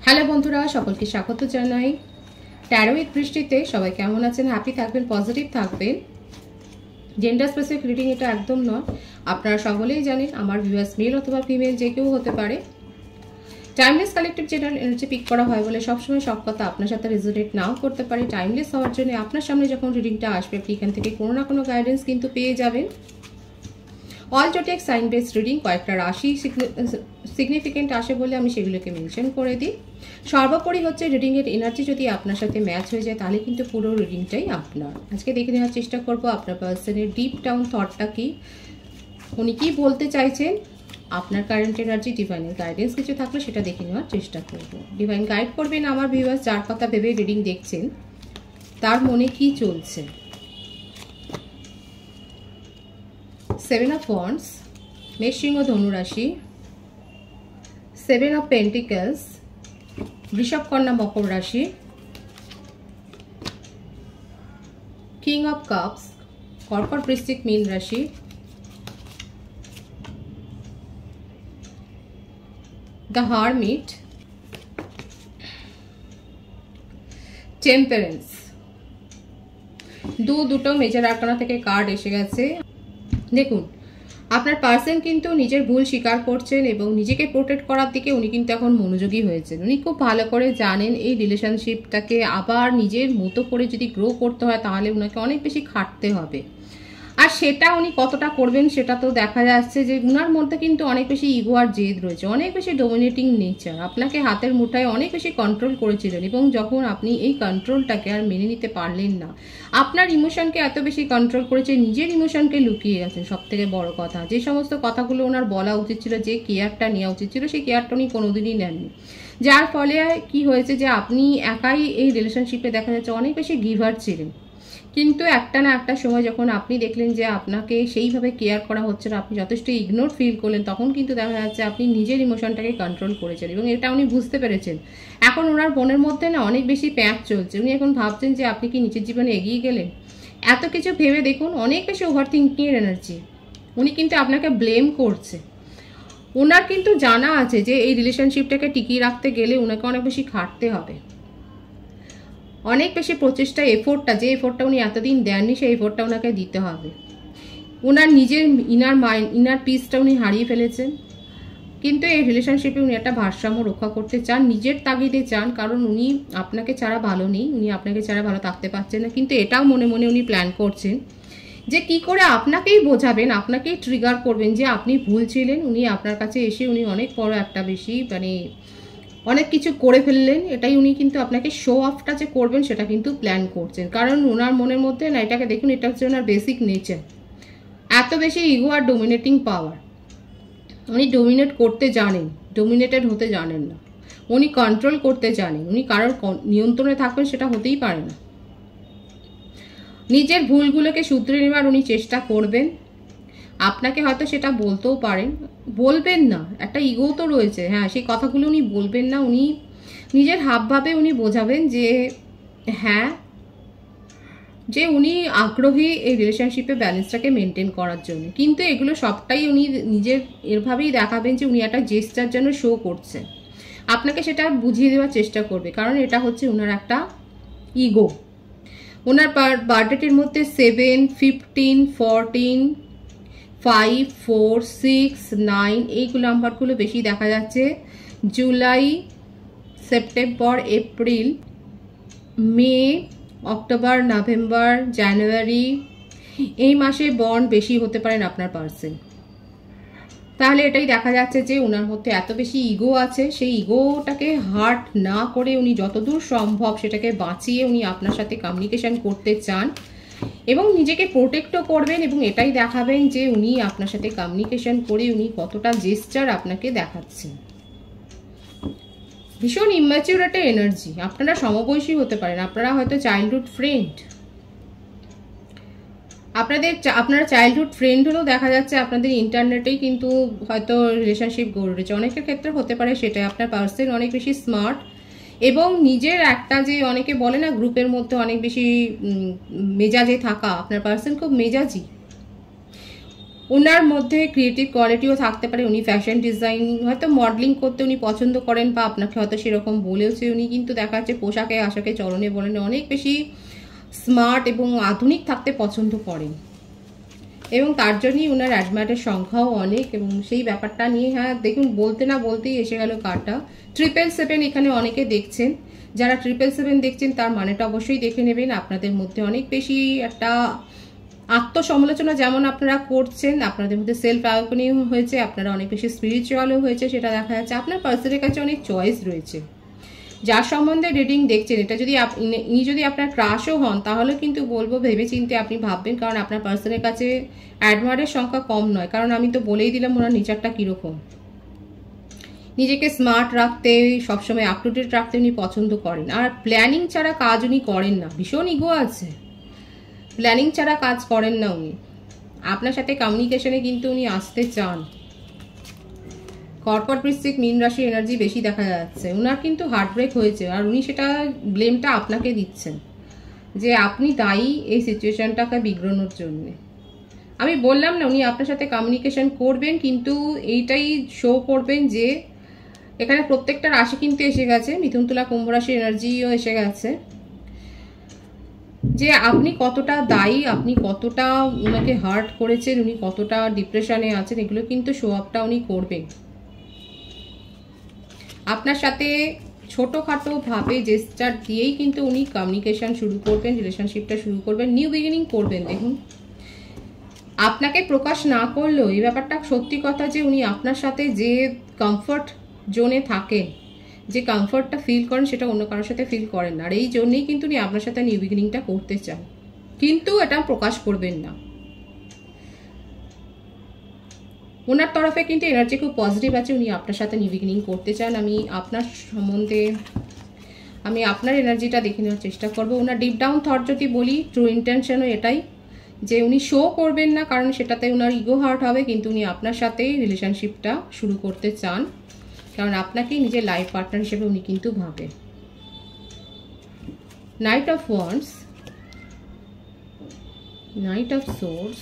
Hello বন্ধুরা, সকলকে স্বাগত জানাই ট্যারো উইথ বৃষ্টিতে। সবাই কেমন আছেন? হ্যাপি থাকবেন, পজিটিভ থাকবেন। জেন্ডার স্পেসিফিক রিডিং এটা একদম নয়। আপনারা সকলেই জানেন আমার ভিউয়ার্স মেল অথবা ফিমেল যে কেউ হতে পারে। Timeless collective general energy peak করা হয় বলে সবসময় সব কথা আপনার সাথে রেজোনেট নাও করতে পারে। টাইমলেস হওয়ার জন্য আপনার সামনে যখন রিডিংটা আসবে আপনি এখান থেকে কোনো না কোনো গাইডেন্স কিন্তু পেয়ে যাবেন। অল জোটেক সাইন বেস রিডিং, কয়েকটা রাশি সিগনিফিকেন্ট আসে বলে আমি সেগুলোকে মেনশন করে দিই। সর্বোপরি হচ্ছে রিডিংয়ের এনার্জি যদি আপনার সাথে ম্যাচ হয়ে যায় তাহলে কিন্তু পুরো রিডিংটাই আপনার। আজকে দেখে নেওয়ার চেষ্টা করব আপনার পার্সনের ডিপ ডাউন থটটা কি, উনি কি বলতে চাইছেন, আপনার কারেন্ট এনার্জি, ডিভাইনের গাইডেন্স কিছু থাকলে সেটা দেখে নেওয়ার চেষ্টা করব। ডিভাইন গাইড করবেন আমার ভিউয়ার্স যার কথা ভেবে রিডিং দেখছেন, তার মনে কি চলছে। 7 of Wands, মেষ সিংহ ধনু রাশি, 7 of Pentacles, বৃষভ কন্যা মকর রাশি, কিং অফ কাপস, কর্কট বৃশ্চিক মীন রাশি, দ্য হারমিট, টেম্পারেন্স। দুটো মেজর আর্কানা থেকে কার্ড এসে গেছে। দেখুন, আপনার পার্সন কিন্তু নিজের ভুল স্বীকার করছেন এবং নিজেকে প্রোটেক্ট করার দিকে উনি কিন্তু এখন মনোযোগী হয়েছেন। উনি খুব ভালো করে জানেন এই রিলেশনশিপটাকে আবার নিজের মতো করে যদি গ্রো করতে হয় তাহলে ওনাকে অনেক বেশি খাটতে হবে। আর সেটা উনি কতটা করবেন সেটা তো দেখা যাচ্ছে যে উনার মধ্যে কিন্তু অনেক বেশি ইগো আর জেদ রয়েছে, অনেক বেশি ডোমিনেটিং নেচার। আপনাকে হাতের মুঠায় অনেক বেশি কন্ট্রোল করেছিলেন এবং যখন আপনি এই কন্ট্রোলটাকে আর মেনে নিতে পারলেন না, আপনার ইমোশনকে এত বেশি কন্ট্রোল করেছে, নিজের ইমোশনকে লুকিয়ে গেছেন। সব থেকে বড় কথা, যে সমস্ত কথাগুলো ওনার বলা উচিত ছিল, যে কেয়ারটা নেওয়া উচিত ছিল, সেই কেয়ারটা উনি কোনোদিনই নেননি। যার ফলে কি হয়েছে যে আপনি একাই এই রিলেশনশিপে দেখা যাচ্ছে অনেক বেশি গিভার ছিলেন। কিন্তু একটা না একটা সময় যখন আপনি দেখলেন যে আপনাকে সেইভাবে কেয়ার করা হচ্ছে না, আপনি যথেষ্ট ইগনোর ফিল করলেন, তখন কিন্তু দেখা যাচ্ছে আপনি নিজের ইমোশনটাকে কন্ট্রোল করেছেন এবং এটা উনি বুঝতে পেরেছেন। এখন ওনার মনের মধ্যে না অনেক বেশি প্যাঁচ চলছে। উনি এখন ভাবছেন যে আপনি কি নিজের জীবনে এগিয়ে গেলেন। এত কিছু ভেবে দেখুন, অনেক বেশি ওভার থিঙ্কিংয়ের এনার্জি। উনি কিন্তু আপনাকে ব্লেম করছে। ওনার কিন্তু জানা আছে যে এই রিলেশনশিপটাকে টিকিয়ে রাখতে গেলে ওনাকে অনেক বেশি খাটতে হবে, অনেক বেশি প্রচেষ্টা, এফোর্টটা, যে এফোর্টটা উনি এতদিন দেননি সেই এফোর্টটা ওনাকে দিতে হবে। ওনার নিজের ইনার পিসটা উনি হারিয়ে ফেলেছেন। কিন্তু এই রিলেশনশিপে উনি একটা ভারসাম্য রক্ষা করতে চান, নিজের তাগিদে চান, কারণ উনি আপনাকে ছাড়া ভালো নেই, উনি আপনাকে ছাড়া ভালো থাকতে পারছেন না। কিন্তু এটাও মনে মনে উনি প্ল্যান করছেন যে কি করে আপনাকেই বোঝাবেন, আপনাকেই ট্রিগার করবেন যে আপনি ভুল ছিলেন। উনি আপনার কাছে এসে উনি অনেক বড় একটা বেশি অনেক কিছু করে ফেললেন। এটাই উনি কিন্তু আপনাকে শো অফটা যে করবেন সেটা কিন্তু প্ল্যান করছেন। কারণ ওনার মনের মধ্যে না, এটাকে দেখুন, এটা হচ্ছে ওনার বেসিক নেচার, এত বেশি ইগো আর ডোমিনেটিং পাওয়ার। উনি ডোমিনেট করতে জানেন, ডোমিনেটেড হতে জানেন না। উনি কন্ট্রোল করতে জানেন। উনি কারোর নিয়ন্ত্রণে থাকবেন সেটা হতেই পারে না। নিজের ভুলগুলোকে শুধরে নেওয়ার উনি চেষ্টা করবেন। আপনাকে হয়তো সেটা বলতেও পারেন, বলবেন না, একটা ইগো তো রয়েছে, হ্যাঁ, সেই কথাগুলো উনি বলবেন না। উনি নিজের হাবভাবে উনি বোঝাবেন যে হ্যাঁ, যে উনি আগ্রহী এই রিলেশনশিপে ব্যালেন্সটাকে মেনটেন করার জন্য। কিন্তু এগুলো সবটাই উনি নিজের এরভাবেই দেখাবেন যে উনি একটা জেস্টার জন্য শো করছেন। আপনাকে সেটা বুঝিয়ে দেওয়ার চেষ্টা করবে, কারণ এটা হচ্ছে ওনার একটা ইগো। ওনার বার্থডেটের মধ্যে 7, 15, 14, 5, 4, 6, 9 এইগুলো নাম্বারগুলো বেশি দেখা যাচ্ছে। জুলাই, সেপ্টেম্বর, এপ্রিল, মে, অক্টোবর, নভেম্বর, জানুয়ারি, এই মাসে বর্ন বেশি হতে পারেন আপনার পার্সন। তাহলে এটাই দেখা যাচ্ছে যে ওনার মধ্যে এত বেশি ইগো আছে, সেই ইগোটাকে হার্ট না করে উনি যতদূর সম্ভব সেটাকে বাঁচিয়ে উনি আপনার সাথে কমিউনিকেশন করতে চান এবং নিজেকে প্রোটেক্টও করবেন এবং এটাই দেখাবেন যে উনি আপনার সাথে কমিউনিকেশন করে উনি কতটা জেস্টার আপনাকে দেখাচ্ছেন। ভীষণ ইম্যাচিউর একটা এনার্জি। আপনারা সমবয়সী হতে পারেন, আপনারা হয়তো চাইল্ডহুড ফ্রেন্ড, আপনারা চাইল্ডহুড ফ্রেন্ড হলেও দেখা যাচ্ছে আপনাদের ইন্টারনেটেই কিন্তু হয়তো রিলেশনশিপ গড়ে উঠেছে। অনেকের ক্ষেত্রে হতে পারে সেটা আপনার পার্সন অনেক বেশি স্মার্ট এবং নিজের একটা যে অনেকে বলে না গ্রুপের মধ্যে অনেক বেশি মেজাজে থাকা, আপনার পার্সন খুব মেজাজি। ওনার মধ্যে ক্রিয়েটিভ কোয়ালিটিও থাকতে পারে। উনি ফ্যাশন ডিজাইন, হয়তো মডেলিং করতে উনি পছন্দ করেন, বা আপনাকে হয়তো সেরকম বলেওছে। উনি কিন্তু দেখা যাচ্ছে পোশাকে আশাকে চলনে বলনে অনেক বেশি স্মার্ট এবং আধুনিক থাকতে পছন্দ করেন, এবং তার জন্যই ওনার অ্যাডমায়ারের সংখ্যাও অনেক। এবং সেই ব্যাপারটা নিয়ে হ্যাঁ দেখুন, বলতে না বলতেই এসে গেল কার্ডটা 777। এখানে অনেকে দেখছেন, যারা 777 দেখছেন তার মানেটা অবশ্যই দেখে নেবেন। আপনাদের মধ্যে অনেক বেশি একটা আত্মসমালোচনা যেমন আপনারা করছেন, আপনাদের মধ্যে সেলফ অ্যাওয়ারনেস হয়েছে, আপনারা অনেক বেশি স্পিরিচুয়ালও হয়েছে, সেটা দেখা যাচ্ছে। আপনার পার্সনের কাছে অনেক চয়েস রয়েছে। যার সম্বন্ধে রিডিং দেখছেন, এটা যদি ইনি যদি আপনার ক্রাশও হন, তাহলে কিন্তু বলবো ভেবে চিন্তে আপনি ভাববেন, কারণ আপনার পার্সনের কাছে অ্যাডমায়ারের সংখ্যা কম নয়। কারণ আমি তো বলেই দিলাম ওনার নেচারটা কীরকম। নিজেকে স্মার্ট রাখতে, সবসময় আপ টু ডেট রাখতে উনি পছন্দ করেন। আর প্ল্যানিং ছাড়া কাজ উনি করেন না, ভীষণ ইগো আছে, প্ল্যানিং ছাড়া কাজ করেন না উনি। আপনার সাথে কমিউনিকেশনে কিন্তু উনি আসতে চান। কর্কট, বৃশ্চিক, মীন রাশি এনার্জি বেশি দেখা যাচ্ছে। ওনার কিন্তু হার্টব্রেক হয়েছে, আর উনি সেটা ব্লেমটা আপনাকে দিচ্ছেন যে আপনি দায়ী এই সিচুয়েশনটাকে বিগড়ানোর জন্য। আমি বললাম না উনি আপনার সাথে কমিউনিকেশন করবেন, কিন্তু এইটাই শো করবেন যে এখানে প্রত্যেকটা রাশি কিন্তু এসে গেছে, মিথুন, তুলা, কুম্ভ রাশি এনার্জিও এসে গেছে, যে আপনি কতটা দায়ী, আপনি কতটা ওনাকে হার্ট করেছেন, উনি কতটা ডিপ্রেশনে আছেন, এগুলো কিন্তু শো আপটা উনি করবেন। আপনার সাথে ছোটোখাটো ভাবে জেস্টার দিয়েই কিন্তু উনি কমিউনিকেশন শুরু করবেন, রিলেশনশিপটা শুরু করবেন, নিউ বিগিনিং করবেন। দেখুন, আপনাকে প্রকাশ না করলেও এই ব্যাপারটা সত্যি কথা যে উনি আপনার সাথে যে কমফর্ট জোনে থাকেন, যে কমফর্টটা ফিল করেন, সেটা অন্য কারোর সাথে ফিল করেন না। আর এই জন্যই কিন্তু উনি আপনার সাথে নিউ বিগিনিংটা করতে চান, কিন্তু এটা প্রকাশ করবেন না। ওনার তরফে কিন্তু এনার্জি খুব পজিটিভ আছে, উনি আপনার সাথে নিউ বিগিনিং করতে চান। আমি আপনার সম্বন্ধে আপনার এনার্জিটা দেখে নেওয়ার চেষ্টা করবো। ওনার ডিপ ডাউন থট যদি বলি, ট্রু ইন্টেনশনও এটাই যে উনি শো করবেন না, কারণ সেটাতে ওনার ইগো হার্ট হবে, কিন্তু উনি আপনার সাথেই রিলেশনশিপটা শুরু করতে চান, কারণ আপনাকেই নিজের লাইফ পার্টনার হিসেবে উনি কিন্তু ভাবেন। Night of wands, night of swords.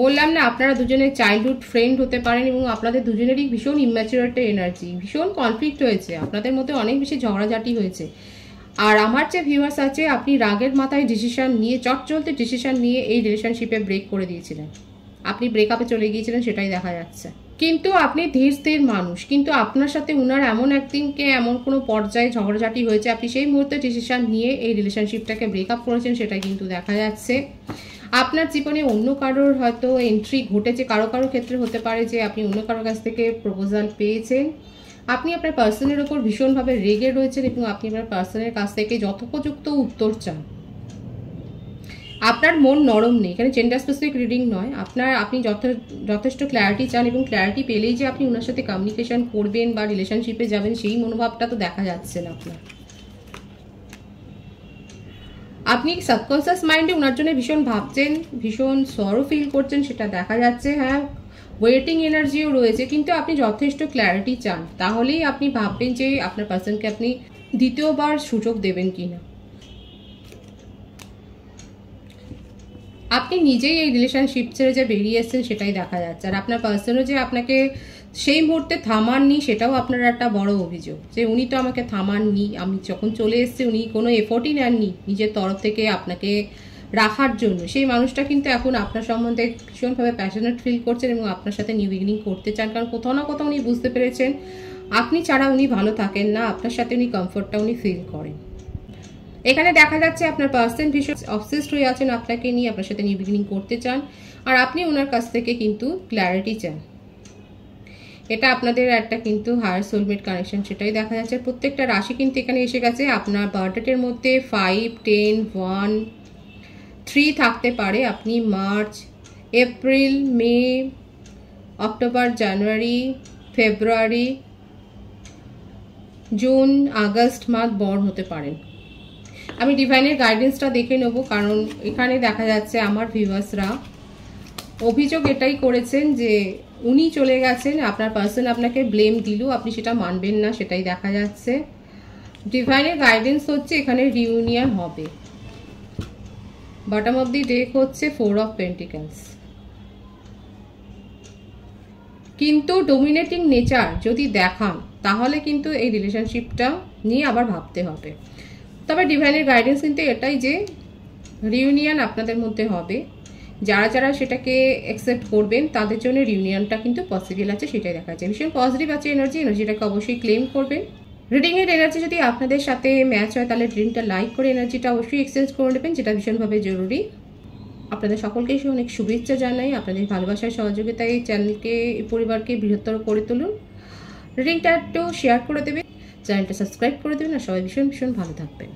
বললাম না আপনারা দুজনের চাইল্ডহুড ফ্রেন্ড হতে পারেন, এবং আপনাদের দুজনেরই ভীষণ ইম্যাচিউর একটা এনার্জি, ভীষণ কনফ্লিক্ট হয়েছে, আপনাদের মধ্যে অনেক বেশি ঝগড়াঝাটি হয়েছে। আর আমার যে ভিউয়ার্স আছে, আপনি রাগের মাথায় ডিসিশন নিয়ে, চটচলতে ডিসিশন নিয়ে এই রিলেশনশিপে ব্রেক করে দিয়েছিলেন, আপনি ব্রেকআপে চলে গিয়েছিলেন, সেটাই দেখা যাচ্ছে। কিন্তু আপনি ধীর স্থির মানুষ, কিন্তু আপনার সাথে উনার এমন একদিনকে এমন কোনো পর্যায়ে ঝগড়াঝাটি হয়েছে, আপনি সেই মুহূর্তে ডিসিশন নিয়ে এই রিলেশনশিপটাকে ব্রেকআপ করেছেন, সেটাই কিন্তু দেখা যাচ্ছে। আপনার জীবনে অন্য কারোর হয়তো এন্ট্রি ঘটেছে, কারো কারো ক্ষেত্রে হতে পারে যে আপনি অন্য কারোর কাছ থেকে প্রপোজাল পেয়েছেন। আপনি আপনার পার্সনের ওপর ভীষণভাবে রেগে রয়েছেন, এবং আপনি আপনার পার্সনের কাছ থেকে যথোপযুক্ত উত্তর চান। আপনার মন নরম নেই, এখানে জেন্ডার স্পেসিফিক রিডিং নয়, আপনি যথেষ্ট ক্ল্যারিটি চান, এবং ক্ল্যারিটি পেলেই যে আপনি ওনার সাথে কমিউনিকেশন করবেন বা রিলেশনশিপে যাবেন, সেই মনোভাবটা তো দেখা যাচ্ছে না আপনার। আপনি সাবকনসিয়াস মাইন্ডে ওনার জন্য ভীষণ ভাবছেন, ভীষণ সরো ফিল করছেন, সেটা দেখা যাচ্ছে। হ্যাঁ, ওয়েটিং এনার্জিও রয়েছে, কিন্তু আপনি যথেষ্ট ক্ল্যারিটি চান, তাহলেই আপনি ভাববেন যে আপনার পার্সনকে আপনি দ্বিতীয়বার সুযোগ দেবেন কিনা। আপনি নিজেই এই রিলেশনশিপ ছেড়ে যে বেরিয়ে এসেছেন, সেটাই দেখা যাচ্ছে। আর আপনার পার্সনও যে আপনাকে সেই মুহূর্তে থামাননি, সেটাও আপনার একটা বড় অভিযোগ, যে উনি তো আমাকে থামাননি, আমি যখন চলে এসেছি উনি কোনো এফোর্টই নেননি নিজের তরফ থেকে আপনাকে রাখার জন্য। সেই মানুষটা কিন্তু এখন আপনার সম্বন্ধে ভীষণভাবে প্যাশনেট ফিল করছেন, এবং আপনার সাথে নিউ বিগিনিং করতে চান, কারণ কোথাও না কোথাও উনি বুঝতে পেরেছেন আপনি ছাড়া উনি ভালো থাকেন না, আপনার সাথে উনি কমফোর্টটা উনি ফিল করেন। এখানে দেখা যাচ্ছে আপনার পার্সন ভীষণ অবসেসড হয়ে আছেন আপনাকে নিয়ে, আপনার সাথে নিউ বিগিনিং করতে চান, আর আপনি ওনার কাছ থেকে কিন্তু ক্ল্যারিটি চান। এটা আপনাদের একটা কিন্তু হায়ার সোলমেট কানেকশন, সেটাই দেখা যাচ্ছে। প্রত্যেকটা রাশি কিন্তু এখানে এসে গেছে। আপনার বার্থডেটের মধ্যে 5, 10, 1, 3 থাকতে পারে। আপনি মার্চ, এপ্রিল, মে, অক্টোবর, জানুয়ারি, ফেব্রুয়ারি, জুন, আগস্ট মাস বর্ন হতে পারেন। আমি ডিভাইনের গাইডেন্সটা দেখে নেব, কারণ এখানে দেখা যাচ্ছে আমার ভিউয়ার্সরা অভিযোগ এটাই করেছেন যে উনি চলে গেছেন, আপনার পার্সন আপনাকে ব্লেম দিল, আপনি সেটা মানবেন না, সেটাই দেখা যাচ্ছে। ডিভাইনের গাইডেন্স হচ্ছে এখানে রিউনিয়ন হবে। বটম অফ দি ডেক হচ্ছে 4 অফ পেন্টিকলস। কিন্তু ডোমিনেটিং নেচার যদি দেখান তাহলে কিন্তু এই রিলেশনশিপটা নিয়ে আবার ভাবতে হবে। তবে ডিভাইনের গাইডেন্স কিন্তু এটাই যে রিউনিয়ন আপনাদের মধ্যে হবে, যারা যারা সেটাকে অ্যাকসেপ্ট করবেন তাদের জন্য রিউনিয়নটা কিন্তু পসিবল আছে, সেটাই দেখা যায়। ভীষণ পজিটিভ আছে এনার্জিটাকে অবশ্যই ক্লেম করবেন। রিডিংয়ের এনার্জি যদি আপনাদের সাথে ম্যাচ হয় তাহলে রিডিংটা লাইক করে এনার্জিটা অবশ্যই এক্সচেঞ্জ করে নেবেন, যেটা ভীষণভাবে জরুরি। আপনাদের সকলকে অনেক শুভেচ্ছা জানাই, আপনাদের ভালোবাসার সহযোগিতায় এই চ্যানেলকে, এই পরিবারকে বৃহত্তর করে তুলুন। রিডিংটা একটু শেয়ার করে দেবেন, চ্যানেলটা সাবস্ক্রাইব করে দেবেন, আর সবাই ভীষণ ভীষণ ভালো থাকবেন।